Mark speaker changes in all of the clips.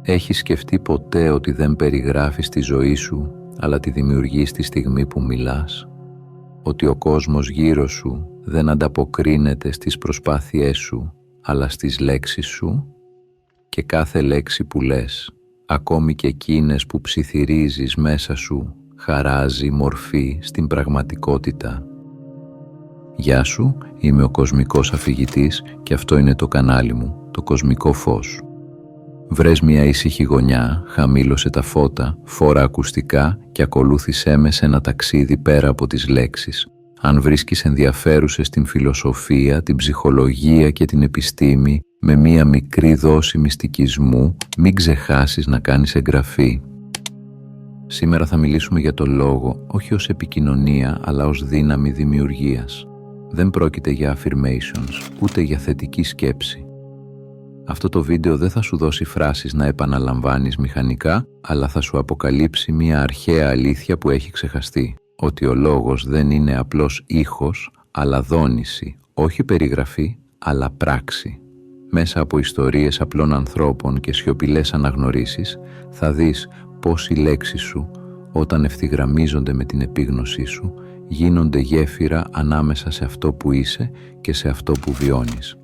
Speaker 1: Έχεις σκεφτεί ποτέ ότι δεν περιγράφεις τη ζωή σου, αλλά τη δημιουργείς τη στιγμή που μιλάς? Ότι ο κόσμος γύρω σου δεν ανταποκρίνεται στις προσπάθειές σου, αλλά στις λέξεις σου? Και κάθε λέξη που λες, ακόμη και εκείνες που ψιθυρίζεις μέσα σου, χαράζει μορφή στην πραγματικότητα. Γεια σου, είμαι ο Κοσμικός Αφηγητής και αυτό είναι το κανάλι μου, το Κοσμικό Φως. Βρες μια ήσυχη γωνιά, χαμήλωσε τα φώτα, φόρα ακουστικά και ακολούθησέ με σε ένα ταξίδι πέρα από τις λέξεις. Αν βρίσκεις ενδιαφέρουσες την φιλοσοφία, την ψυχολογία και την επιστήμη, με μια μικρή δόση μυστικισμού, μην ξεχάσεις να κάνεις εγγραφή. Σήμερα θα μιλήσουμε για το λόγο, όχι ως επικοινωνία, αλλά ως δύναμη δημιουργίας. Δεν πρόκειται για affirmations, ούτε για θετική σκέψη. Αυτό το βίντεο δεν θα σου δώσει φράσεις να επαναλαμβάνεις μηχανικά, αλλά θα σου αποκαλύψει μια αρχαία αλήθεια που έχει ξεχαστεί. Ότι ο λόγος δεν είναι απλώς ήχος, αλλά δόνηση, όχι περιγραφή, αλλά πράξη. Μέσα από ιστορίες απλών ανθρώπων και σιωπηλές αναγνωρίσεις, θα δεις πώς οι λέξεις σου, όταν ευθυγραμμίζονται με την επίγνωσή σου, γίνονται γέφυρα ανάμεσα σε αυτό που είσαι και σε αυτό που βιώνεις.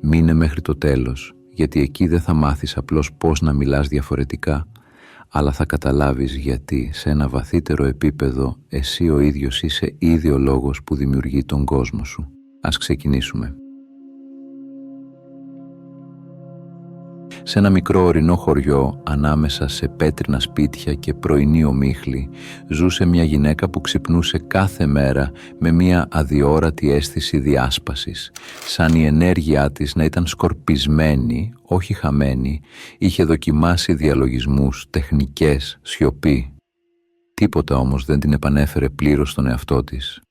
Speaker 1: Μείνε μέχρι το τέλος, γιατί εκεί δεν θα μάθεις απλώς πώς να μιλάς διαφορετικά, αλλά θα καταλάβεις γιατί σε ένα βαθύτερο επίπεδο εσύ ο ίδιος είσαι ήδη ο λόγος που δημιουργεί τον κόσμο σου. Ας ξεκινήσουμε. Σε ένα μικρό ορεινό χωριό, ανάμεσα σε πέτρινα σπίτια και πρωινή ομίχλη, ζούσε μια γυναίκα που ξυπνούσε κάθε μέρα με μια αδιόρατη αίσθηση διάσπασης. Σαν η ενέργειά της να ήταν σκορπισμένη, όχι χαμένη, είχε δοκιμάσει διαλογισμούς, τεχνικές, σιωπή. Τίποτα όμως δεν την επανέφερε πλήρως στον εαυτό της.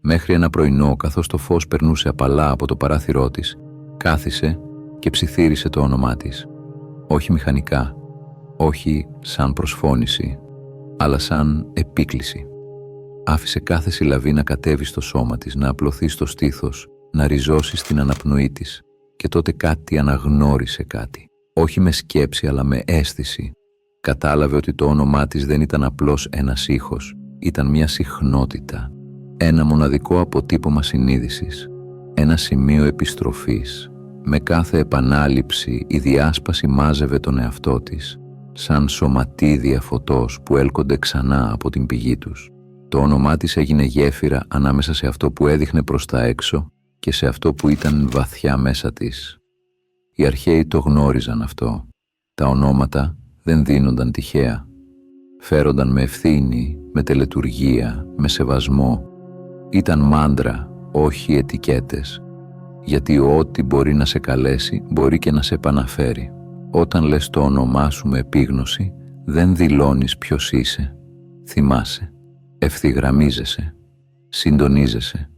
Speaker 1: Μέχρι ένα πρωινό, καθώς το φως περνούσε απαλά από το παράθυρό της, κάθισε και ψιθύρισε το όνομά της. Όχι μηχανικά, όχι σαν προσφώνηση, αλλά σαν επίκληση. Άφησε κάθε συλλαβή να κατέβει στο σώμα της, να απλωθεί στο στήθος, να ριζώσει στην αναπνοή της, και τότε κάτι αναγνώρισε κάτι. Όχι με σκέψη, αλλά με αίσθηση. Κατάλαβε ότι το όνομά της δεν ήταν απλώς ένας ήχος, ήταν μια συχνότητα, ένα μοναδικό αποτύπωμα συνείδησης, ένα σημείο επιστροφής. Με κάθε επανάληψη η διάσπαση μάζευε τον εαυτό της, σαν σωματίδια φωτός που έλκονται ξανά από την πηγή τους. Το όνομά της έγινε γέφυρα ανάμεσα σε αυτό που έδειχνε προς τα έξω και σε αυτό που ήταν βαθιά μέσα της. Οι αρχαίοι το γνώριζαν αυτό. Τα ονόματα δεν δίνονταν τυχαία. Φέρονταν με ευθύνη, με τελετουργία, με σεβασμό. Ήταν μάντρα, όχι ετικέτες. Γιατί ό,τι μπορεί να σε καλέσει, μπορεί και να σε επαναφέρει. Όταν λες το όνομά σου με επίγνωση, δεν δηλώνεις ποιος είσαι. Θυμάσαι, ευθυγραμμίζεσαι, συντονίζεσαι.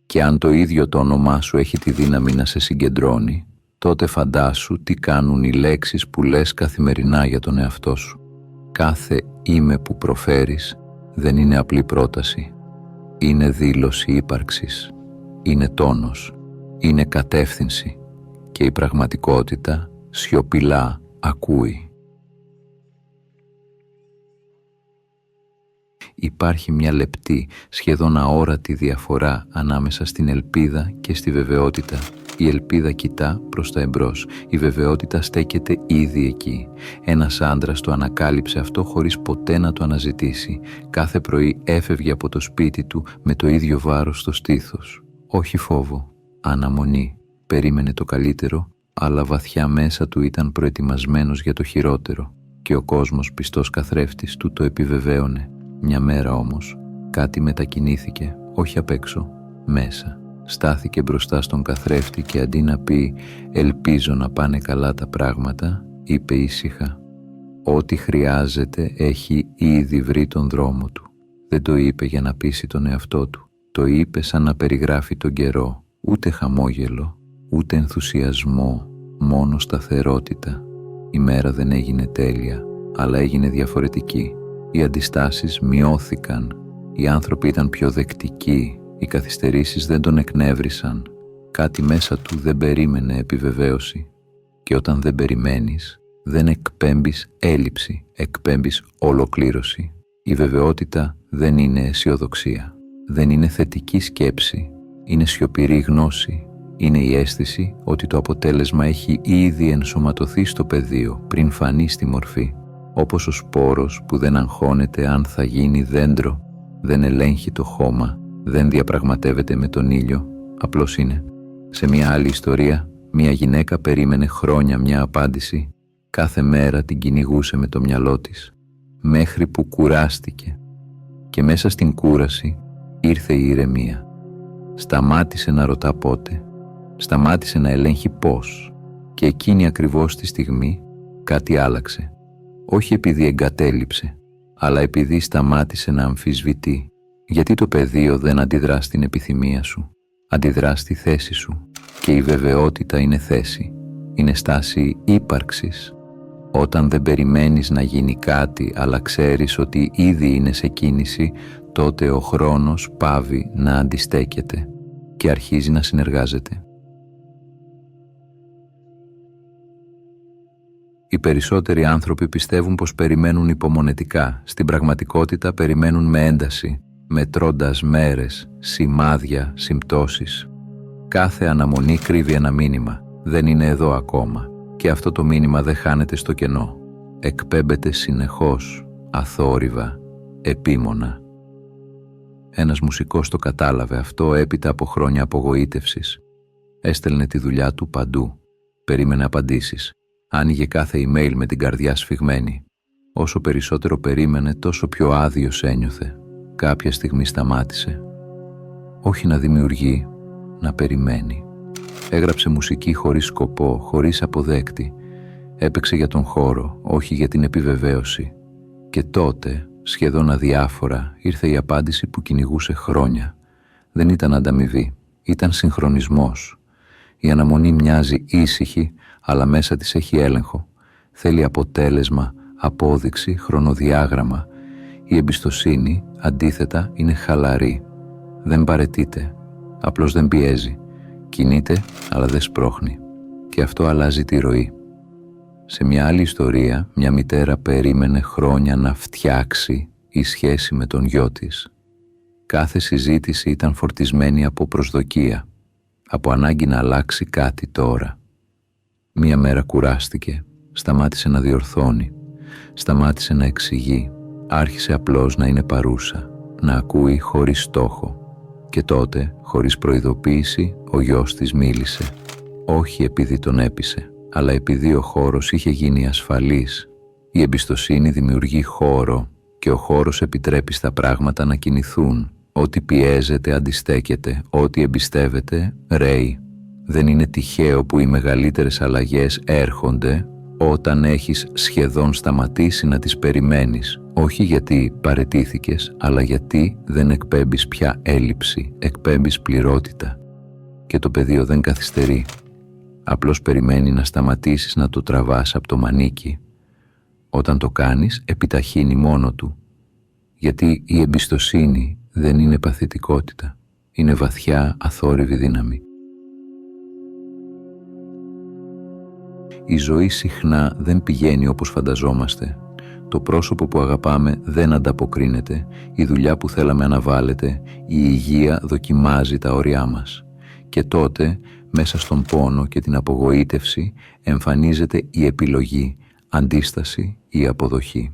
Speaker 1: Και αν το ίδιο το όνομά σου έχει τη δύναμη να σε συγκεντρώνει, τότε φαντάσου τι κάνουν οι λέξεις που λες καθημερινά για τον εαυτό σου. Κάθε «είμαι» που προφέρεις δεν είναι απλή πρόταση. Είναι δήλωση ύπαρξης. Είναι τόνος. Είναι κατεύθυνση και η πραγματικότητα σιωπηλά ακούει. Υπάρχει μια λεπτή, σχεδόν αόρατη διαφορά ανάμεσα στην ελπίδα και στη βεβαιότητα. Η ελπίδα κοιτά προς τα εμπρός, η βεβαιότητα στέκεται ήδη εκεί. Ένας άντρας το ανακάλυψε αυτό χωρίς ποτέ να το αναζητήσει. Κάθε πρωί έφευγε από το σπίτι του με το ίδιο βάρος στο στήθος. Όχι φόβο. Αναμονή. Περίμενε το καλύτερο, αλλά βαθιά μέσα του ήταν προετοιμασμένος για το χειρότερο. Και ο κόσμος πιστός καθρέφτης του το επιβεβαίωνε. Μια μέρα όμως, κάτι μετακινήθηκε, όχι απ' έξω, μέσα. Στάθηκε μπροστά στον καθρέφτη και αντί να πει «Ελπίζω να πάνε καλά τα πράγματα», είπε ήσυχα «Ό,τι χρειάζεται έχει ήδη βρει τον δρόμο του». Δεν το είπε για να πείσει τον εαυτό του. Το είπε σαν να περιγράφει τον καιρό. Ούτε χαμόγελο, ούτε ενθουσιασμό, μόνο σταθερότητα. Η μέρα δεν έγινε τέλεια, αλλά έγινε διαφορετική. Οι αντιστάσεις μειώθηκαν, οι άνθρωποι ήταν πιο δεκτικοί, οι καθυστερήσεις δεν τον εκνεύρισαν. Κάτι μέσα του δεν περίμενε επιβεβαίωση. Και όταν δεν περιμένεις, Δεν εκπέμπεις έλλειψη, εκπέμπεις ολοκλήρωση. Η βεβαιότητα δεν είναι αισιοδοξία, δεν είναι θετική σκέψη, είναι σιωπηρή γνώση, είναι η αίσθηση ότι το αποτέλεσμα έχει ήδη ενσωματωθεί στο πεδίο πριν φανεί στη μορφή, όπως ο σπόρος που δεν αγχώνεται αν θα γίνει δέντρο, δεν ελέγχει το χώμα, δεν διαπραγματεύεται με τον ήλιο, απλώς είναι. Σε μια άλλη ιστορία, μια γυναίκα περίμενε χρόνια μια απάντηση, κάθε μέρα την κυνηγούσε με το μυαλό της, μέχρι που κουράστηκε. Και μέσα στην κούραση ήρθε η ηρεμία. Σταμάτησε να ρωτά πότε, σταμάτησε να ελέγχει πώς, και εκείνη ακριβώς τη στιγμή κάτι άλλαξε. Όχι επειδή εγκατέλειψε, αλλά επειδή σταμάτησε να αμφισβητεί. Γιατί το πεδίο δεν αντιδρά στην επιθυμία σου, αντιδρά στη θέση σου. Και η βεβαιότητα είναι θέση, είναι στάση ύπαρξης. Όταν δεν περιμένεις να γίνει κάτι, αλλά ξέρεις ότι ήδη είναι σε κίνηση, τότε ο χρόνος πάβει να αντιστέκεται και αρχίζει να συνεργάζεται. Οι περισσότεροι άνθρωποι πιστεύουν πως περιμένουν υπομονετικά. Στην πραγματικότητα περιμένουν με ένταση, μετρώντας μέρες, σημάδια, συμπτώσεις. Κάθε αναμονή κρύβει ένα μήνυμα. Δεν είναι εδώ ακόμα. Και αυτό το μήνυμα δεν χάνεται στο κενό. Εκπέμπεται συνεχώς, αθόρυβα, επίμονα. Ένας μουσικός το κατάλαβε αυτό έπειτα από χρόνια απογοήτευσης. Έστελνε τη δουλειά του παντού. Περίμενε απαντήσεις. Άνοιγε κάθε email με την καρδιά σφιγμένη. Όσο περισσότερο περίμενε, τόσο πιο άδειος ένιωθε. Κάποια στιγμή σταμάτησε. Όχι να δημιουργεί, να περιμένει. Έγραψε μουσική χωρίς σκοπό, χωρίς αποδέκτη. Έπαιξε για τον χώρο, όχι για την επιβεβαίωση. Και τότε, σχεδόν αδιάφορα, ήρθε η απάντηση που κυνηγούσε χρόνια. Δεν ήταν ανταμοιβή, ήταν συγχρονισμός. Η αναμονή μοιάζει ήσυχη, αλλά μέσα της έχει έλεγχο. Θέλει αποτέλεσμα, απόδειξη, χρονοδιάγραμμα. Η εμπιστοσύνη, αντίθετα, είναι χαλαρή. Δεν παραιτείται, απλώς δεν πιέζει. Κινείται, αλλά δεν σπρώχνει. Και αυτό αλλάζει τη ροή. Σε μια άλλη ιστορία, μια μητέρα περίμενε χρόνια να φτιάξει η σχέση με τον γιο της. Κάθε συζήτηση ήταν φορτισμένη από προσδοκία, από ανάγκη να αλλάξει κάτι τώρα. Μια μέρα κουράστηκε, σταμάτησε να διορθώνει, σταμάτησε να εξηγεί, άρχισε απλώς να είναι παρούσα, να ακούει χωρίς στόχο. Και τότε, χωρίς προειδοποίηση, ο γιος της μίλησε. Όχι επειδή τον έπεισε, αλλά επειδή ο χώρος είχε γίνει ασφαλής. Η εμπιστοσύνη δημιουργεί χώρο και ο χώρος επιτρέπει στα πράγματα να κινηθούν. Ό,τι πιέζεται αντιστέκεται, ό,τι εμπιστεύεται ρέει. Δεν είναι τυχαίο που οι μεγαλύτερες αλλαγές έρχονται όταν έχεις σχεδόν σταματήσει να τις περιμένεις. Όχι γιατί παραιτήθηκες, αλλά γιατί δεν εκπέμπεις πια έλλειψη, εκπέμπεις πληρότητα. Και το πεδίο δεν καθυστερεί. Απλώς περιμένει να σταματήσεις να το τραβάς από το μανίκι. Όταν το κάνεις, επιταχύνει μόνο του. Γιατί η εμπιστοσύνη δεν είναι παθητικότητα. Είναι βαθιά, αθόρυβη δύναμη. Η ζωή συχνά δεν πηγαίνει όπως φανταζόμαστε. Το πρόσωπο που αγαπάμε δεν ανταποκρίνεται, η δουλειά που θέλαμε αναβάλλεται, η υγεία δοκιμάζει τα όρια μας. Και τότε, μέσα στον πόνο και την απογοήτευση, εμφανίζεται η επιλογή, αντίσταση ή αποδοχή.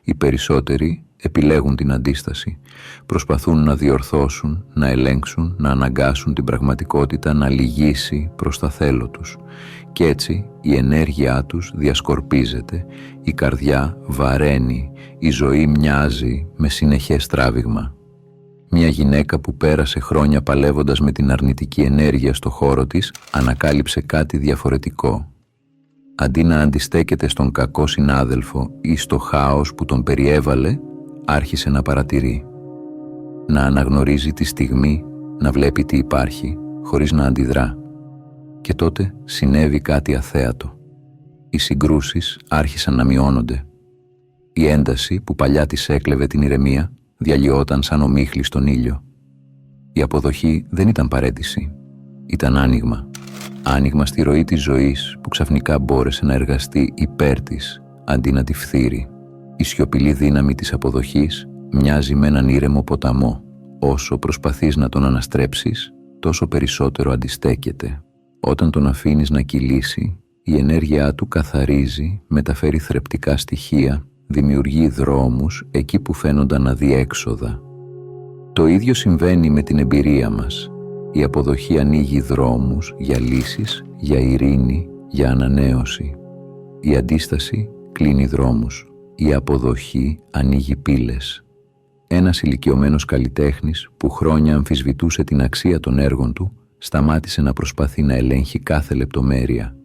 Speaker 1: Οι περισσότεροι επιλέγουν την αντίσταση. Προσπαθούν να διορθώσουν, να ελέγξουν, να αναγκάσουν την πραγματικότητα να λυγίσει προς τα θέλω τους. Κι έτσι η ενέργειά τους διασκορπίζεται, η καρδιά βαραίνει, η ζωή μοιάζει με συνεχές τράβηγμα. Μια γυναίκα που πέρασε χρόνια παλεύοντας με την αρνητική ενέργεια στο χώρο της, ανακάλυψε κάτι διαφορετικό. Αντί να αντιστέκεται στον κακό συνάδελφο ή στο χάος που τον περιέβαλε, άρχισε να παρατηρεί. Να αναγνωρίζει τη στιγμή, να βλέπει τι υπάρχει, χωρίς να αντιδρά. Και τότε συνέβη κάτι αθέατο. Οι συγκρούσεις άρχισαν να μειώνονται. Η ένταση που παλιά της έκλεβε την ηρεμία διαλυόταν σαν ομίχλη στον ήλιο. Η αποδοχή δεν ήταν παραίτηση, ήταν άνοιγμα. Άνοιγμα στη ροή της ζωής που ξαφνικά μπόρεσε να εργαστεί υπέρ της αντί να τη φθείρει. Η σιωπηλή δύναμη της αποδοχής μοιάζει με έναν ήρεμο ποταμό. Όσο προσπαθείς να τον αναστρέψεις, τόσο περισσότερο αντιστέκεται. Όταν τον αφήνεις να κυλήσει, η ενέργειά του καθαρίζει, μεταφέρει θρεπτικά στοιχεία, δημιουργεί δρόμους εκεί που φαίνονταν αδιέξοδα. Το ίδιο συμβαίνει με την εμπειρία μας. Η αποδοχή ανοίγει δρόμους για λύσεις, για ειρήνη, για ανανέωση. Η αντίσταση κλείνει δρόμους. Η αποδοχή ανοίγει πύλες. Ένας ηλικιωμένος καλλιτέχνης που χρόνια αμφισβητούσε την αξία των έργων του, σταμάτησε να προσπαθεί να ελέγχει κάθε λεπτομέρεια.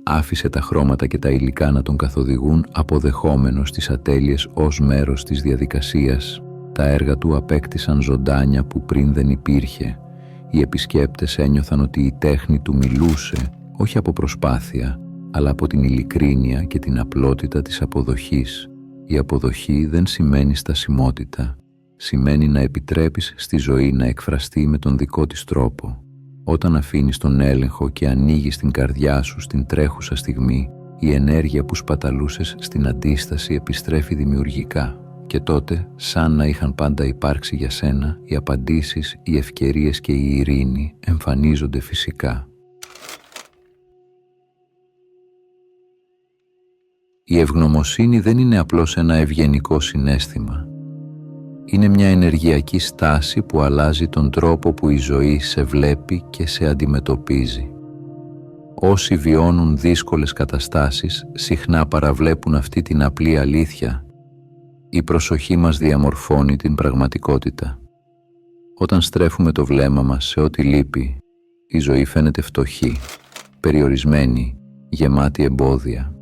Speaker 1: Άφησε τα χρώματα και τα υλικά να τον καθοδηγούν, αποδεχόμενος τις ατέλειες ως μέρος της διαδικασίας. Τα έργα του απέκτησαν ζωντάνια που πριν δεν υπήρχε. Οι επισκέπτες ένιωθαν ότι η τέχνη του μιλούσε, όχι από προσπάθεια, αλλά από την ειλικρίνεια και την απλότητα της αποδοχής. Η αποδοχή δεν σημαίνει στασιμότητα. Σημαίνει να επιτρέπεις στη ζωή να εκφραστεί με τον δικό της τρόπο. Όταν αφήνεις τον έλεγχο και ανοίγεις την καρδιά σου στην τρέχουσα στιγμή, η ενέργεια που σπαταλούσες στην αντίσταση επιστρέφει δημιουργικά. Και τότε, σαν να είχαν πάντα υπάρξει για σένα, οι απαντήσεις, οι ευκαιρίες και η ειρήνη εμφανίζονται φυσικά. Η ευγνωμοσύνη δεν είναι απλώς ένα ευγενικό συναίσθημα. Είναι μια ενεργειακή στάση που αλλάζει τον τρόπο που η ζωή σε βλέπει και σε αντιμετωπίζει. Όσοι βιώνουν δύσκολες καταστάσεις συχνά παραβλέπουν αυτή την απλή αλήθεια. Η προσοχή μας διαμορφώνει την πραγματικότητα. Όταν στρέφουμε το βλέμμα μας σε ό,τι λείπει, η ζωή φαίνεται φτωχή, περιορισμένη, γεμάτη εμπόδια.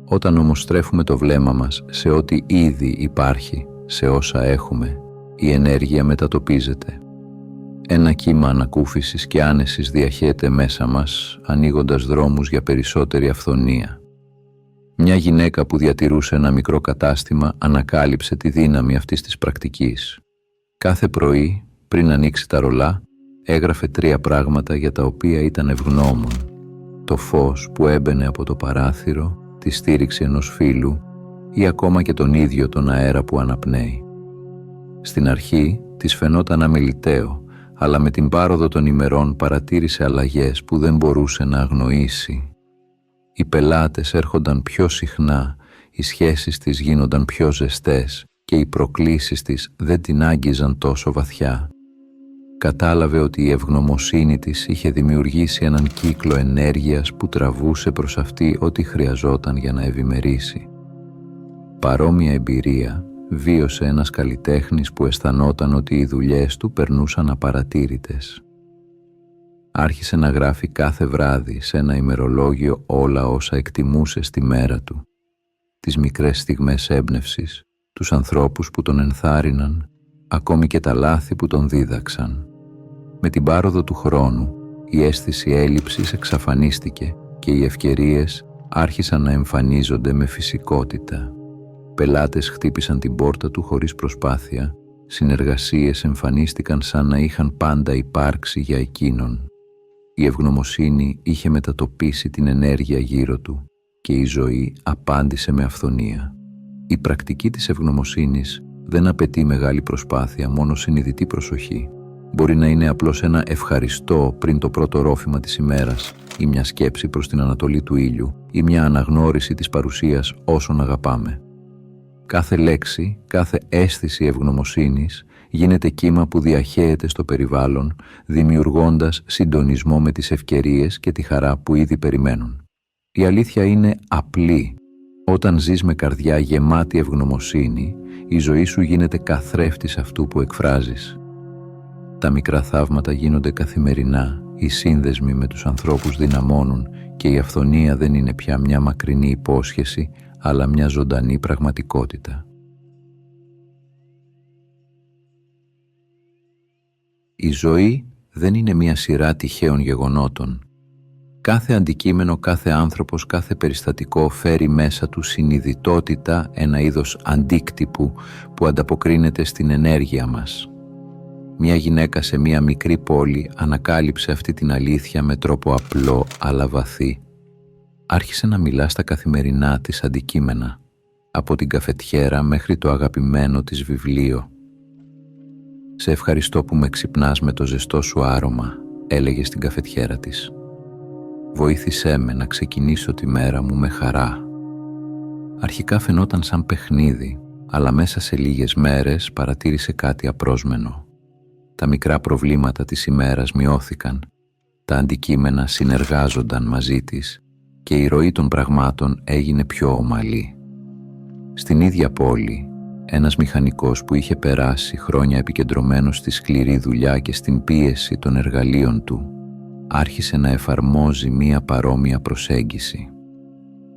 Speaker 1: Όταν όμως στρέφουμε το βλέμμα μας σε ό,τι ήδη υπάρχει, σε όσα έχουμε, η ενέργεια μετατοπίζεται. Ένα κύμα ανακούφισης και άνεσης διαχέεται μέσα μας, ανοίγοντας δρόμους για περισσότερη αυθονία. Μια γυναίκα που διατηρούσε ένα μικρό κατάστημα ανακάλυψε τη δύναμη αυτής της πρακτικής. Κάθε πρωί, πριν ανοίξει τα ρολά, έγραφε 3 πράγματα για τα οποία ήταν ευγνώμων. Το φως που έμπαινε από το παράθυρο, τη στήριξη ενός φίλου ή ακόμα και τον ίδιο τον αέρα που αναπνέει. Στην αρχή της φαινόταν αμεληταίο, αλλά με την πάροδο των ημερών παρατήρησε αλλαγές που δεν μπορούσε να αγνοήσει. Οι πελάτες έρχονταν πιο συχνά, οι σχέσεις της γίνονταν πιο ζεστές και οι προκλήσεις της δεν την άγγιζαν τόσο βαθιά. Κατάλαβε ότι η ευγνωμοσύνη της είχε δημιουργήσει έναν κύκλο ενέργειας που τραβούσε προς αυτή ό,τι χρειαζόταν για να ευημερήσει. Παρόμοια εμπειρία βίωσε ένας καλλιτέχνης που αισθανόταν ότι οι δουλειές του περνούσαν απαρατήρητες. Άρχισε να γράφει κάθε βράδυ σε ένα ημερολόγιο όλα όσα εκτιμούσε στη μέρα του. Τις μικρές στιγμές έμπνευσης, τους ανθρώπους που τον ενθάρρυναν, ακόμη και τα λάθη που τον δίδαξαν. Με την πάροδο του χρόνου, η αίσθηση έλλειψης εξαφανίστηκε και οι ευκαιρίες άρχισαν να εμφανίζονται με φυσικότητα. Πελάτες χτύπησαν την πόρτα του χωρίς προσπάθεια, συνεργασίες εμφανίστηκαν σαν να είχαν πάντα υπάρξει για εκείνον. Η ευγνωμοσύνη είχε μετατοπίσει την ενέργεια γύρω του και η ζωή απάντησε με αυθονία. Η πρακτική της ευγνωμοσύνης δεν απαιτεί μεγάλη προσπάθεια, μόνο συνειδητή προσοχή. Μπορεί να είναι απλώς ένα ευχαριστώ πριν το πρώτο ρόφημα της ημέρας ή μια σκέψη προς την ανατολή του ήλιου ή μια αναγνώριση της παρουσίας όσων αγαπάμε. Κάθε λέξη, κάθε αίσθηση ευγνωμοσύνης γίνεται κύμα που διαχέεται στο περιβάλλον, δημιουργώντας συντονισμό με τις ευκαιρίες και τη χαρά που ήδη περιμένουν. Η αλήθεια είναι απλή. Όταν ζεις με καρδιά γεμάτη ευγνωμοσύνη, η ζωή σου γίνεται καθρέφτης αυτού που εκφράζεις. Τα μικρά θαύματα γίνονται καθημερινά, οι σύνδεσμοι με τους ανθρώπους δυναμώνουν και η αυθονία δεν είναι πια μια μακρινή υπόσχεση, αλλά μια ζωντανή πραγματικότητα. Η ζωή δεν είναι μια σειρά τυχαίων γεγονότων. Κάθε αντικείμενο, κάθε άνθρωπος, κάθε περιστατικό φέρει μέσα του συνειδητότητα, ένα είδος αντίκτυπου που ανταποκρίνεται στην ενέργεια μας. Μια γυναίκα σε μια μικρή πόλη ανακάλυψε αυτή την αλήθεια με τρόπο απλό αλλά βαθύ. Άρχισε να μιλά στα καθημερινά της αντικείμενα, από την καφετιέρα μέχρι το αγαπημένο της βιβλίο. «Σε ευχαριστώ που με ξυπνάς με το ζεστό σου άρωμα», έλεγε στην καφετιέρα της. «Βοήθησέ με να ξεκινήσω τη μέρα μου με χαρά». Αρχικά φαινόταν σαν παιχνίδι, αλλά μέσα σε λίγες μέρες παρατήρησε κάτι απρόσμενο. Τα μικρά προβλήματα της ημέρας μειώθηκαν, τα αντικείμενα συνεργάζονταν μαζί της και η ροή των πραγμάτων έγινε πιο ομαλή. Στην ίδια πόλη, ένας μηχανικός που είχε περάσει χρόνια επικεντρωμένος στη σκληρή δουλειά και στην πίεση των εργαλείων του, άρχισε να εφαρμόζει μία παρόμοια προσέγγιση.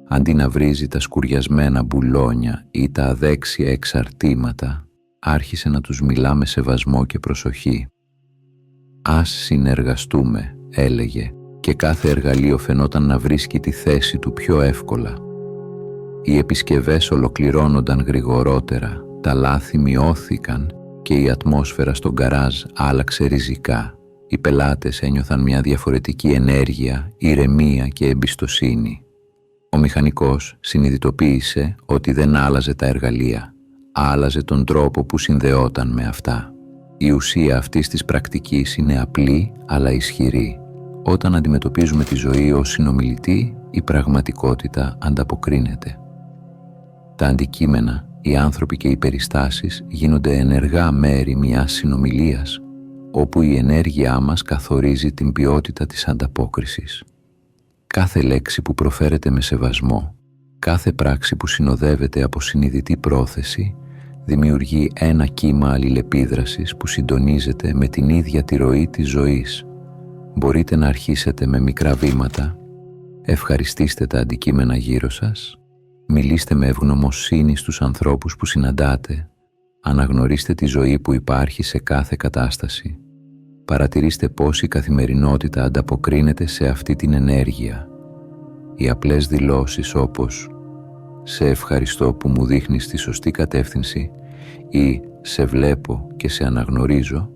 Speaker 1: Αντί να βρίζει τα σκουριασμένα μπουλόνια ή τα αδέξια εξαρτήματα, άρχισε να τους μιλά με σεβασμό και προσοχή. «Ας συνεργαστούμε», έλεγε, και κάθε εργαλείο φαινόταν να βρίσκει τη θέση του πιο εύκολα. Οι επισκευές ολοκληρώνονταν γρηγορότερα, τα λάθη μειώθηκαν και η ατμόσφαιρα στο γκαράζ άλλαξε ριζικά. Οι πελάτες ένιωθαν μια διαφορετική ενέργεια, ηρεμία και εμπιστοσύνη. Ο μηχανικός συνειδητοποίησε ότι δεν άλλαζε τα εργαλεία, άλλαζε τον τρόπο που συνδεόταν με αυτά. Η ουσία αυτής της πρακτικής είναι απλή αλλά ισχυρή. Όταν αντιμετωπίζουμε τη ζωή ως συνομιλητή, η πραγματικότητα ανταποκρίνεται. Τα αντικείμενα, οι άνθρωποι και οι περιστάσεις γίνονται ενεργά μέρη μιας συνομιλίας, όπου η ενέργειά μας καθορίζει την ποιότητα της ανταπόκρισης. Κάθε λέξη που προφέρεται με σεβασμό, κάθε πράξη που συνοδεύεται από συνειδητή πρόθεση, δημιουργεί ένα κύμα αλληλεπίδρασης που συντονίζεται με την ίδια τη ροή της ζωής. Μπορείτε να αρχίσετε με μικρά βήματα, ευχαριστήστε τα αντικείμενα γύρω σας, μιλήστε με ευγνωμοσύνη στους ανθρώπους που συναντάτε, αναγνωρίστε τη ζωή που υπάρχει σε κάθε κατάσταση. Παρατηρήστε πώς η καθημερινότητα ανταποκρίνεται σε αυτή την ενέργεια. Οι απλές δηλώσεις όπως «Σε ευχαριστώ που μου δείχνεις τη σωστή κατεύθυνση» ή «Σε βλέπω και σε αναγνωρίζω»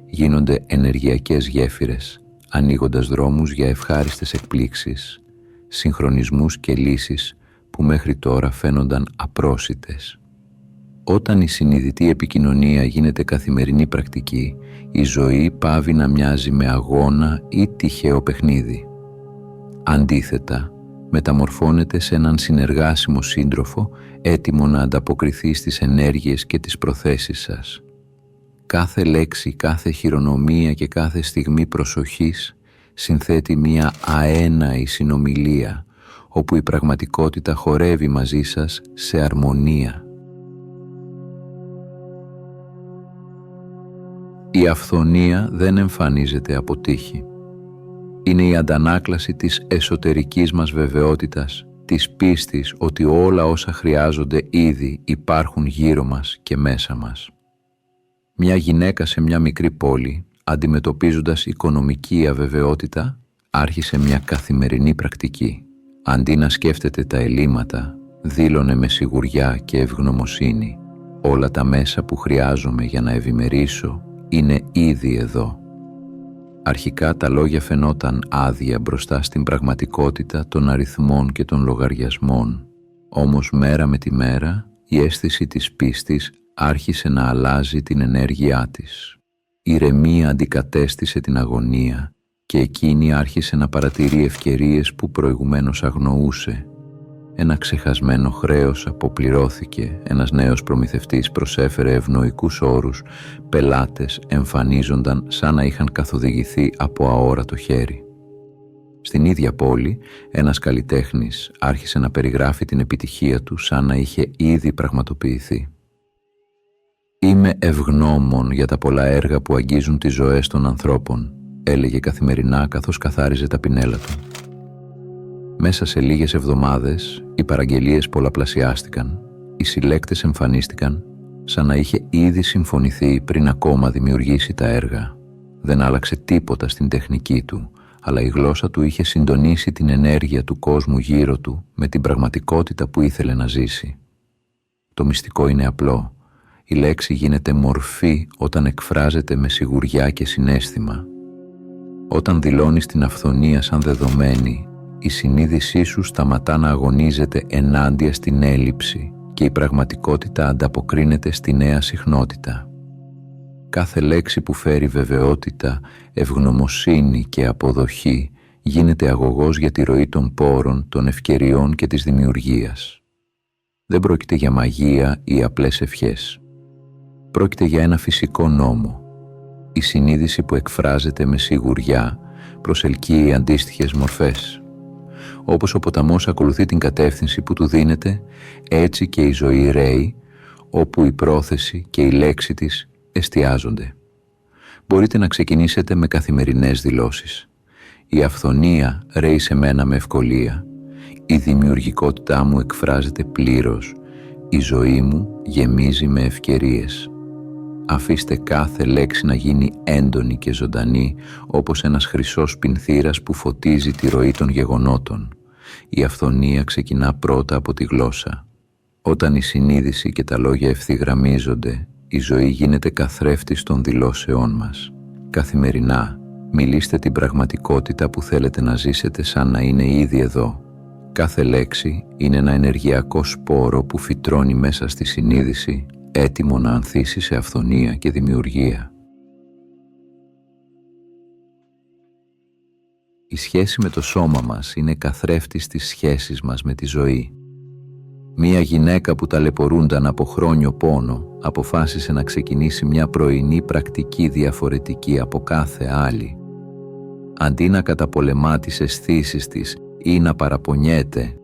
Speaker 1: γίνονται ενεργειακές γέφυρες, ανοίγοντας δρόμους για ευχάριστες εκπλήξεις, συγχρονισμούς και λύσεις που μέχρι τώρα φαίνονταν απρόσιτες. Όταν η συνειδητή επικοινωνία γίνεται καθημερινή πρακτική, η ζωή πάβει να μοιάζει με αγώνα ή τυχαίο παιχνίδι. Αντίθετα, μεταμορφώνεται σε έναν συνεργάσιμο σύντροφο, έτοιμο να ανταποκριθεί στις ενέργειες και τις προθέσεις σας. Κάθε λέξη, κάθε χειρονομία και κάθε στιγμή προσοχής συνθέτει μία αέναη συνομιλία, όπου η πραγματικότητα χορεύει μαζί σας σε αρμονία. Η αυθονία δεν εμφανίζεται από τύχη. Είναι η αντανάκλαση της εσωτερικής μας βεβαιότητας, της πίστης ότι όλα όσα χρειάζονται ήδη υπάρχουν γύρω μας και μέσα μας. Μια γυναίκα σε μια μικρή πόλη, αντιμετωπίζοντας οικονομική αβεβαιότητα, άρχισε μια καθημερινή πρακτική. Αντί να σκέφτεται τα ελλείμματα, δήλωνε με σιγουριά και ευγνωμοσύνη «Όλα τα μέσα που χρειάζομαι για να ευημερήσω είναι ήδη εδώ». Αρχικά τα λόγια φαινόταν άδεια μπροστά στην πραγματικότητα των αριθμών και των λογαριασμών, όμως μέρα με τη μέρα η αίσθηση της πίστης άρχισε να αλλάζει την ενέργειά της. Η ηρεμία αντικατέστησε την αγωνία και εκείνη άρχισε να παρατηρεί ευκαιρίες που προηγουμένως αγνοούσε. Ένα ξεχασμένο χρέος αποπληρώθηκε, ένας νέος προμηθευτής προσέφερε ευνοϊκούς όρους, πελάτες εμφανίζονταν σαν να είχαν καθοδηγηθεί από αόρατο χέρι. Στην ίδια πόλη, ένας καλλιτέχνης άρχισε να περιγράφει την επιτυχία του σαν να είχε ήδη πραγματοποιηθεί. «Είμαι ευγνώμων για τα πολλά έργα που αγγίζουν τις ζωές των ανθρώπων», έλεγε καθημερινά καθώς καθάριζε τα πινέλα του. Μέσα σε λίγες εβδομάδες οι παραγγελίες πολλαπλασιάστηκαν, οι συλλέκτες εμφανίστηκαν σαν να είχε ήδη συμφωνηθεί πριν ακόμα δημιουργήσει τα έργα. Δεν άλλαξε τίποτα στην τεχνική του, αλλά η γλώσσα του είχε συντονίσει την ενέργεια του κόσμου γύρω του με την πραγματικότητα που ήθελε να ζήσει. Το μυστικό είναι απλό. Η λέξη γίνεται μορφή όταν εκφράζεται με σιγουριά και συναίσθημα. Όταν δηλώνεις την αυθονία σαν δεδομένη, η συνείδησή σου σταματά να αγωνίζεται ενάντια στην έλλειψη και η πραγματικότητα ανταποκρίνεται στη νέα συχνότητα. Κάθε λέξη που φέρει βεβαιότητα, ευγνωμοσύνη και αποδοχή γίνεται αγωγός για τη ροή των πόρων, των ευκαιριών και της δημιουργίας. Δεν πρόκειται για μαγεία ή απλές ευχές. Πρόκειται για ένα φυσικό νόμο. Η συνείδηση που εκφράζεται με σιγουριά προσελκύει αντίστοιχες μορφές. Όπως ο ποταμός ακολουθεί την κατεύθυνση που του δίνεται, έτσι και η ζωή ρέει, όπου η πρόθεση και η λέξη της εστιάζονται. Μπορείτε να ξεκινήσετε με καθημερινές δηλώσεις. Η αυθονία ρέει σε μένα με ευκολία. Η δημιουργικότητά μου εκφράζεται πλήρως. Η ζωή μου γεμίζει με ευκαιρίες. Αφήστε κάθε λέξη να γίνει έντονη και ζωντανή, όπως ένας χρυσός πινθύρας που φωτίζει τη ροή των γεγονότων. Η αυθονία ξεκινά πρώτα από τη γλώσσα. Όταν η συνείδηση και τα λόγια ευθυγραμμίζονται, η ζωή γίνεται καθρέφτης των δηλώσεών μας. Καθημερινά, μιλήστε την πραγματικότητα που θέλετε να ζήσετε σαν να είναι ήδη εδώ. Κάθε λέξη είναι ένα ενεργειακό σπόρο που φυτρώνει μέσα στη συνείδηση, έτοιμο να ανθίσει σε αυθονία και δημιουργία. Η σχέση με το σώμα μας είναι καθρέφτης της σχέσης μας με τη ζωή. Μία γυναίκα που ταλαιπωρούνταν από χρόνιο πόνο αποφάσισε να ξεκινήσει μια πρωινή πρακτική διαφορετική από κάθε άλλη. Αντί να καταπολεμά τις αισθήσεις της ή να παραπονιέται,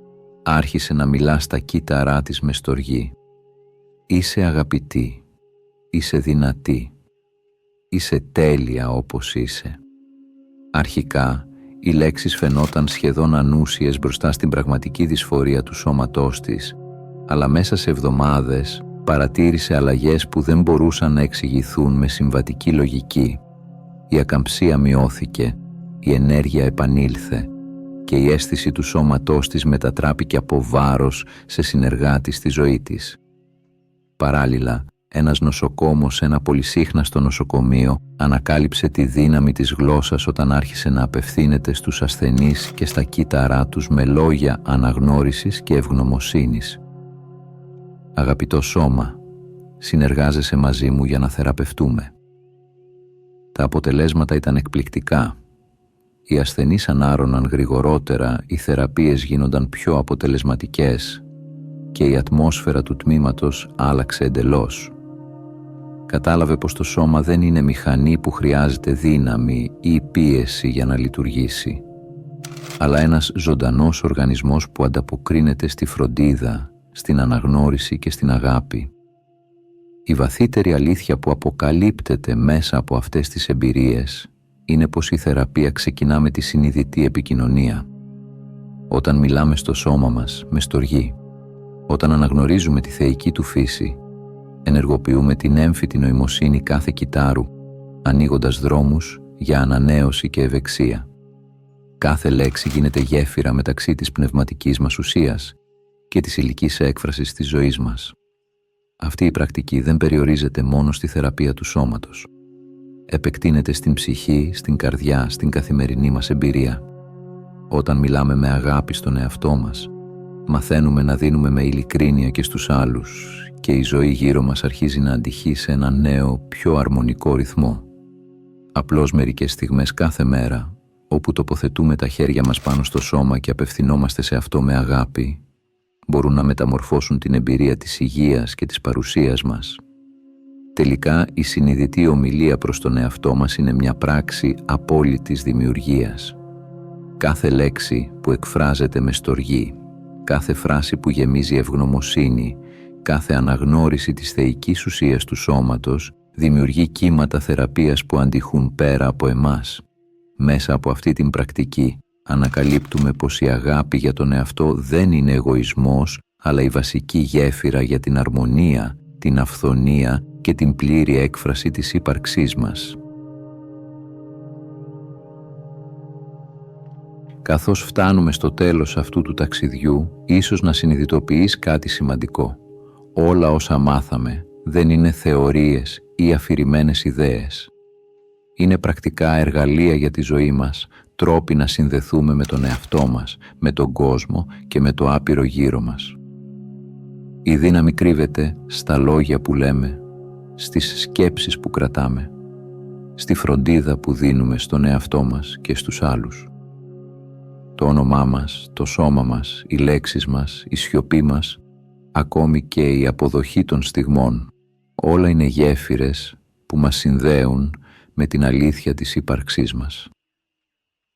Speaker 1: άρχισε να μιλά στα κύτταρά της με στοργή. Είσαι αγαπητή, είσαι δυνατή, είσαι τέλεια όπως είσαι. Αρχικά, οι λέξεις φαινόταν σχεδόν ανούσιες μπροστά στην πραγματική δυσφορία του σώματός της, αλλά μέσα σε εβδομάδες παρατήρησε αλλαγές που δεν μπορούσαν να εξηγηθούν με συμβατική λογική. Η ακαμψία μειώθηκε, η ενέργεια επανήλθε και η αίσθηση του σώματός της μετατράπηκε από βάρος σε συνεργάτη στη ζωή της. Παράλληλα, ένας νοσοκόμος σε ένα πολυσύχναστο νοσοκομείο ανακάλυψε τη δύναμη της γλώσσας όταν άρχισε να απευθύνεται στους ασθενείς και στα κύτταρά τους με λόγια αναγνώρισης και ευγνωμοσύνης. «Αγαπητό σώμα, συνεργάζεσαι μαζί μου για να θεραπευτούμε». Τα αποτελέσματα ήταν εκπληκτικά. Οι ασθενείς ανάρρωναν γρηγορότερα, οι θεραπείες γίνονταν πιο αποτελεσματικές και η ατμόσφαιρα του τμήματος άλλαξε εντελώς. Κατάλαβε πως το σώμα δεν είναι μηχανή που χρειάζεται δύναμη ή πίεση για να λειτουργήσει, αλλά ένας ζωντανός οργανισμός που ανταποκρίνεται στη φροντίδα, στην αναγνώριση και στην αγάπη. Η βαθύτερη αλήθεια που αποκαλύπτεται μέσα από αυτές τις εμπειρίες είναι πως η θεραπεία ξεκινά με τη συνειδητή επικοινωνία. Όταν μιλάμε στο σώμα μας με στοργή, όταν αναγνωρίζουμε τη θεϊκή του φύση, ενεργοποιούμε την έμφυτη νοημοσύνη κάθε κυτάρου, ανοίγοντας δρόμους για ανανέωση και ευεξία. Κάθε λέξη γίνεται γέφυρα μεταξύ της πνευματικής μας ουσίας και της υλικής έκφρασης της ζωής μας. Αυτή η πρακτική δεν περιορίζεται μόνο στη θεραπεία του σώματος. Επεκτείνεται στην ψυχή, στην καρδιά, στην καθημερινή μας εμπειρία. Όταν μιλάμε με αγάπη στον εαυτό μας, μαθαίνουμε να δίνουμε με ειλικρίνεια και στους άλλους και η ζωή γύρω μας αρχίζει να αντυχεί σε ένα νέο, πιο αρμονικό ρυθμό. Απλώς μερικές στιγμές κάθε μέρα, όπου τοποθετούμε τα χέρια μας πάνω στο σώμα και απευθυνόμαστε σε αυτό με αγάπη, μπορούν να μεταμορφώσουν την εμπειρία της υγείας και της παρουσίας μας. Τελικά, η συνειδητή ομιλία προς τον εαυτό μας είναι μια πράξη απόλυτης δημιουργίας. Κάθε λέξη που εκφράζεται με στοργή, κάθε φράση που γεμίζει ευγνωμοσύνη, κάθε αναγνώριση της θεϊκής ουσίας του σώματος δημιουργεί κύματα θεραπείας που αντιχούν πέρα από εμάς. Μέσα από αυτή την πρακτική ανακαλύπτουμε πως η αγάπη για τον εαυτό δεν είναι εγωισμός, αλλά η βασική γέφυρα για την αρμονία, την αυθονία και την πλήρη έκφραση της ύπαρξής μας. Καθώς φτάνουμε στο τέλος αυτού του ταξιδιού, ίσως να συνειδητοποιείς κάτι σημαντικό. Όλα όσα μάθαμε δεν είναι θεωρίες ή αφηρημένες ιδέες. Είναι πρακτικά εργαλεία για τη ζωή μας, τρόποι να συνδεθούμε με τον εαυτό μας, με τον κόσμο και με το άπειρο γύρω μας. Η δύναμη κρύβεται στα λόγια που λέμε, στις σκέψεις που κρατάμε, στη φροντίδα που δίνουμε στον εαυτό μας και στους άλλους. Το όνομά μας, το σώμα μας, οι λέξεις μας, η σιωπή μας, ακόμη και η αποδοχή των στιγμών, όλα είναι γέφυρες που μας συνδέουν με την αλήθεια της ύπαρξής μας.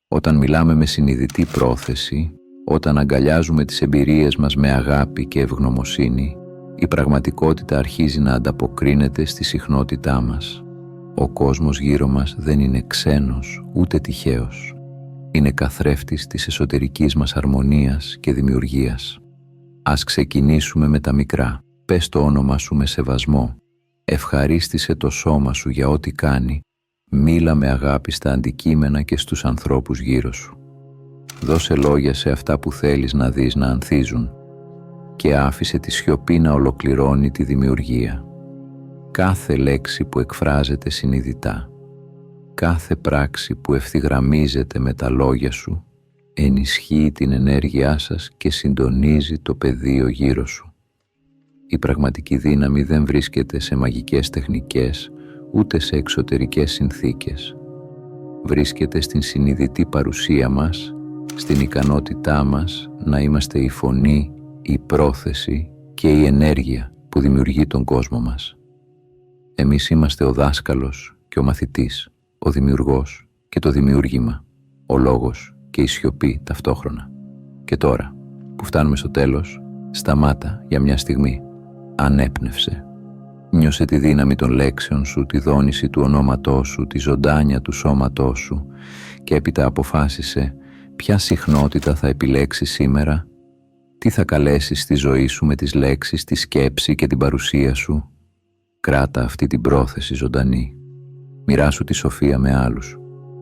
Speaker 1: Όταν μιλάμε με συνειδητή πρόθεση, όταν αγκαλιάζουμε τις εμπειρίες μας με αγάπη και ευγνωμοσύνη, η πραγματικότητα αρχίζει να ανταποκρίνεται στη συχνότητά μας. Ο κόσμος γύρω μας δεν είναι ξένος ούτε τυχαίος. Είναι καθρέφτης της εσωτερικής μας αρμονίας και δημιουργίας. Ας ξεκινήσουμε με τα μικρά. Πες το όνομα σου με σεβασμό. Ευχαρίστησε το σώμα σου για ό,τι κάνει. Μίλα με αγάπη στα αντικείμενα και στους ανθρώπους γύρω σου. Δώσε λόγια σε αυτά που θέλεις να δεις να ανθίζουν και άφησε τη σιωπή να ολοκληρώνει τη δημιουργία. Κάθε λέξη που εκφράζεται συνειδητά, κάθε πράξη που ευθυγραμμίζεται με τα λόγια σου, ενισχύει την ενέργειά σας και συντονίζει το πεδίο γύρω σου. Η πραγματική δύναμη δεν βρίσκεται σε μαγικές τεχνικές, ούτε σε εξωτερικές συνθήκες. Βρίσκεται στην συνειδητή παρουσία μας, στην ικανότητά μας να είμαστε η φωνή, η πρόθεση και η ενέργεια που δημιουργεί τον κόσμο μας. Εμείς είμαστε ο δάσκαλος και ο μαθητής, ο δημιουργός και το δημιούργημα, ο λόγος και η σιωπή ταυτόχρονα. Και τώρα, που φτάνουμε στο τέλος, σταμάτα για μια στιγμή. Ανέπνευσε. Νιώσε τη δύναμη των λέξεων σου, τη δόνηση του ονόματός σου, τη ζωντάνια του σώματός σου και έπειτα αποφάσισε ποια συχνότητα θα επιλέξεις σήμερα, τι θα καλέσεις στη ζωή σου με τις λέξεις, τη σκέψη και την παρουσία σου. Κράτα αυτή την πρόθεση ζωντανή. Μοιράσου τη σοφία με άλλους.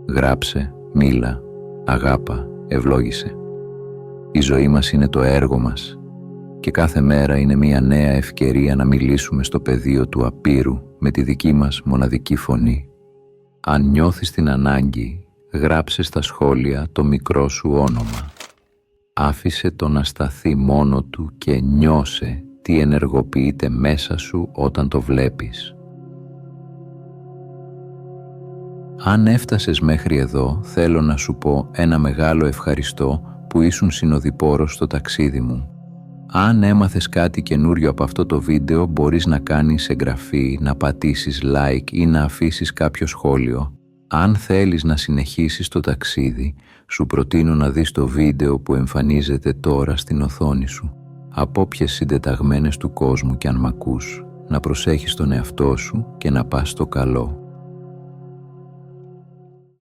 Speaker 1: Γράψε, μίλα, αγάπα, ευλόγησε. Η ζωή μας είναι το έργο μας και κάθε μέρα είναι μια νέα ευκαιρία να μιλήσουμε στο πεδίο του απείρου με τη δική μας μοναδική φωνή. Αν νιώθεις την ανάγκη, γράψε στα σχόλια το μικρό σου όνομα. Άφησε το να σταθεί μόνο του και νιώσε τι ενεργοποιείται μέσα σου όταν το βλέπεις. Αν έφτασες μέχρι εδώ, θέλω να σου πω ένα μεγάλο ευχαριστώ που ήσουν συνοδοιπόρος στο ταξίδι μου. Αν έμαθες κάτι καινούριο από αυτό το βίντεο, μπορείς να κάνεις εγγραφή, να πατήσεις like ή να αφήσεις κάποιο σχόλιο. Αν θέλεις να συνεχίσεις το ταξίδι, σου προτείνω να δεις το βίντεο που εμφανίζεται τώρα στην οθόνη σου. Από όποιες συντεταγμένες του κόσμου κι αν μ' ακούς, να προσέχεις τον εαυτό σου και να πας στο καλό.